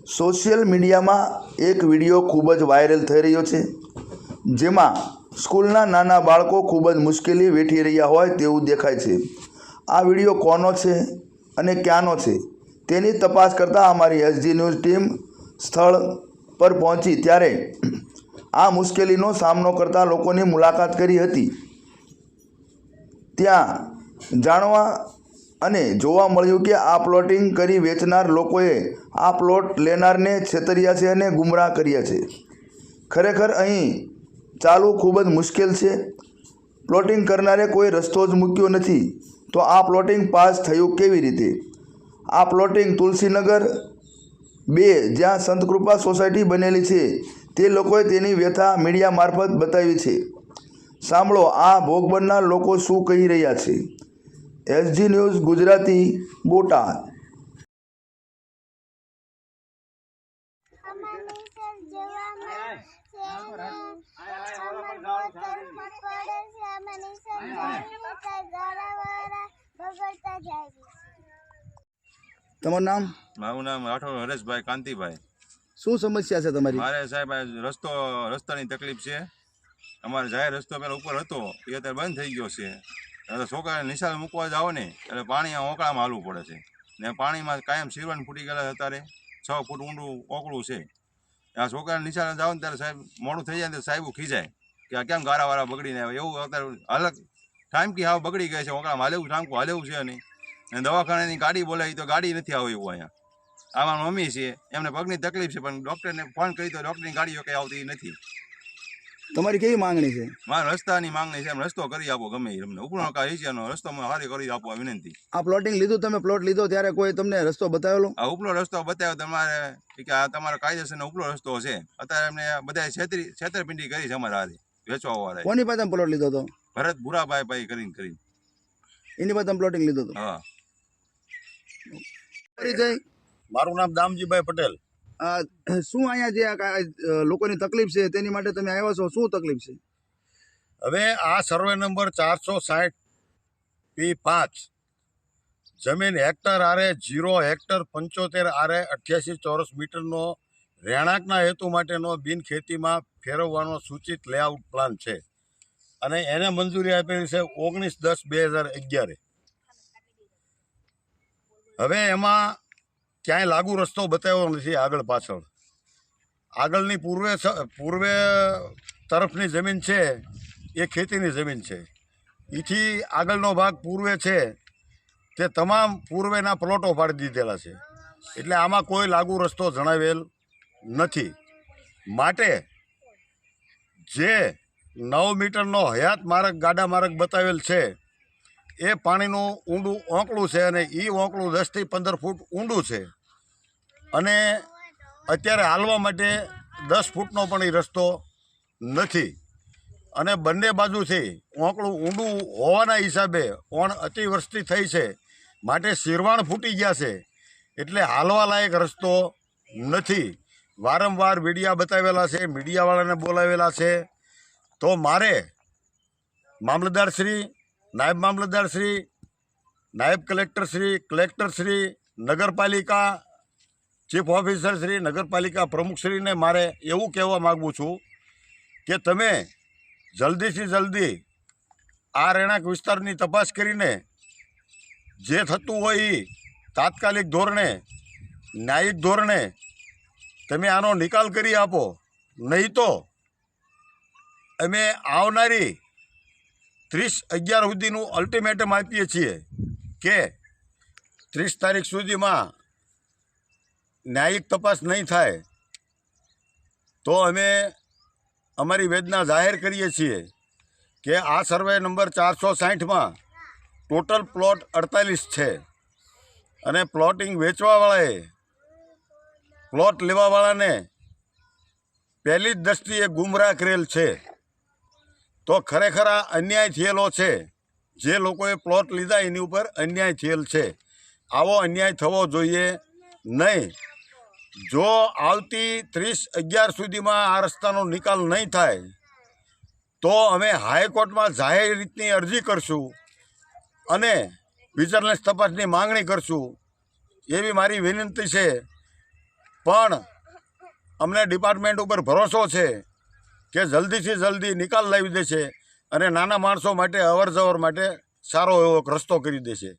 Social મીડિયામાં એક video ખૂબ જ વાયરલ થઈ રહ્યો છે, જેમાં સ્કૂલના નાના બાળકો ખૂબ જ મુશ્કેલી વેઠી રહ્યા હોય તેવું દેખાય છે। આ વિડીયો કોનો છે અને ક્યાંનો છે તેની તપાસ કરતાં અમારી એસજી ન્યૂઝ ટીમ સ્થળ પર પહોંચી ત્યારે આ મુશ્કેલીનો સામનો કરતા લોકોની મુલાકાત કરી હતી। ત્યાં જાણવા અને જોવા મળ્યું કે આ પ્લોટિંગ કરી વેચનાર લોકોએ આ પ્લોટ લેનારને છેતર્યા છે અને ગુમરાહ કર્યા છે। ખરેખર અહીં ચાલવું ખૂબ જ મુશ્કેલ છે। પ્લોટિંગ કરનારે કોઈ રસ્તો જ મૂક્યો નથી, તો આ પ્લોટિંગ પાસ થયું કેવી રીતે? આ પ્લોટિંગ તુલસીનગર 2 જ્યાં સંતકૃપા સોસાયટી બનેલી છે તે લોકોએ તેની વ્યથા મીડિયા મારફત બતાવી છે। સાંભળો આ ભોગ બનનાર લોકો શું કહી રહ્યા છે। SG news Gujarati, Botad. તમારું નામ? મારું નામ રાઠોડ હરેશભાઈ કાંતિભાઈ। શું સમસ્યા છે તમારી? મારે સાહેબ રસ્તાની તકલીફ છે। અમારે જાહેર રસ્તો પેલા ઉપર હતો એ અત્યારે બંધ થઈ ગયો છે। એટલે છોકરાને નિશાળ મૂકવા જાઓ ને એટલે પાણી ઓકળામાં હાલવું પડે છે ને પાણીમાં કાયમ શીરવાન ફૂટી ગયેલા અત્યારે 6 ફૂટ ઊંડું ઓકળું છે। આ છોકરાને નિશાળે જાઓ ને ત્યારે સાહેબ મોડું થઈ જાય ને સાહેબ ખીજાય કે આ કેમ ગારાવાળા બગડીને આવે, એવું અત્યારે અલગ ટાઈમથી હાવ બગડી ગઈ છે। ઓકળામાં હાલેવું ટાંકું હાલેવું છે નહીં, અને દવાખાનાની ગાડી બોલાવી તો ગાડી નથી આવે એવું અહીંયા। આમાં મમ્મી છે એમને પગની તકલીફ છે, પણ ડૉક્ટરને ફોન કરી તો ડૉક્ટરની ગાડીઓ કંઈ આવતી નથી। તમારી કેવી માંગણી છે? મારે રસ્તાની માંગણી છે, એમ રસ્તો કરી આપો ગમે એ અમને ઉપનો રીચિયાનો રસ્તો સારી કરી આપો આ વિનંતી। આ પ્લોટિંગ લીધું, તમે પ્લોટ લીધો ત્યારે કોઈ તમને રસ્તો બતાવેલો? આ ઉપલો રસ્તો બતાવ્યો તમારે કે આ તમારો કાયદેસરનો ઉપલો રસ્તો છે। અત્યારે એમને બધા છેતરપિંડી કરી છે અમારા હારે વેચવા વાળા। કોની પાસે પ્લોટ લીધો હતો? ભરત ભૂરાભાઈ કરીને એની પાસે પ્લોટિંગ લીધો હતો? હા। મારું નામ દામજીભાઈ પટેલ। શું અહીંયા જે લોકોની તકલીફ છે તેની માટે તમે આવ્યા છો, શું તકલીફ છે? હવે આ સર્વે નંબર 460P5 જમીન હેક્ટર આરે 0 હેક્ટર 75 આરે 88 ચોરસ મીટરનો રહેણાંકના હેતુ માટેનો બિનખેતીમાં ફેરવવાનો સૂચિત લેઆઉટ પ્લાન છે, અને એને મંજૂરી આપેલી છે 19/10/2011। હવે એમાં ક્યાંય લાગુ રસ્તો બતાવ્યો નથી આગળ પાછળ। આગળની પૂર્વે તરફની જમીન છે એ ખેતીની જમીન છે, એથી આગળનો ભાગ પૂર્વે છે તે તમામ પૂર્વેના પ્લોટો પાડી દીધેલા છે, એટલે આમાં કોઈ લાગુ રસ્તો જણાવેલ નથી। માટે જે 9 મીટરનો હયાત માર્ગ ગાડા માર્ગ બતાવેલ છે એ પાણીનું ઊંડું ઓંકળું છે, અને એ ઓંકળું 10 થી 15 ફૂટ ઊંડું છે, અને અત્યારે હાલવા માટે 10 ફૂટનો પણ એ રસ્તો નથી, અને બંને બાજુથી ઓંકળું ઊંડું હોવાના હિસાબે અતિવૃષ્ટિ થઈ છે માટે શિરવાણ ફૂટી ગયા છે, એટલે હાલવા લાયક રસ્તો નથી। વારંવાર મીડિયા બતાવેલા છે, મીડિયાવાળાને બોલાવેલા છે, તો મારે મામલતદારશ્રી, નાયબ મામલતદારશ્રી, નાયબ કલેક્ટરશ્રી, કલેક્ટરશ્રી, નગરપાલિકા ચીફ ઓફિસરશ્રી, નગરપાલિકા પ્રમુખશ્રીને મારે એવું કહેવા માગું છું કે તમે જલ્દીથી જલ્દી આ રહેણાંક વિસ્તારની તપાસ કરીને જે થતું હોય એ તાત્કાલિક ધોરણે, ન્યાયિક ધોરણે તમે આનો નિકાલ કરી આપો, નહીં તો અમે આવનારી 30/11 સુધીનું અલ્ટિમેટમ આપીએ છીએ કે 30 તારીખ સુધીમાં ન્યાયિક તપાસ નહીં થાય તો અમે અમારી વેદના જાહેર કરીએ છીએ કે આ સર્વે નંબર 460માં ટોટલ પ્લોટ 48 છે, અને પ્લોટિંગ વેચવાવાળાએ પ્લોટ લેવાવાળાને પહેલી જ દ્રષ્ટિએ ગુમરાહ કરેલ છે। તો ખરેખર આ અન્યાય થયેલો છે, જે લોકોએ પ્લોટ લીધા એની ઉપર અન્યાય થયેલ છે। આવો અન્યાય થવો જોઈએ નહીં। જો આવતી 30/11 સુધીમાં આ રસ્તાનો નિકાલ નહીં થાય તો અમે હાઈકોર્ટમાં જાહેર રીતની અરજી કરશું અને વિજિલન્સ તપાસની માંગણી કરશું, એવી મારી વિનંતી છે। પણ અમને ડિપાર્ટમેન્ટ ઉપર ભરોસો છે કે જલ્દીથી જલ્દી નિકાલ લાવી દેશે અને નાના માણસો માટે અવર જવર માટે સારો એવો રસ્તો કરી દેશે.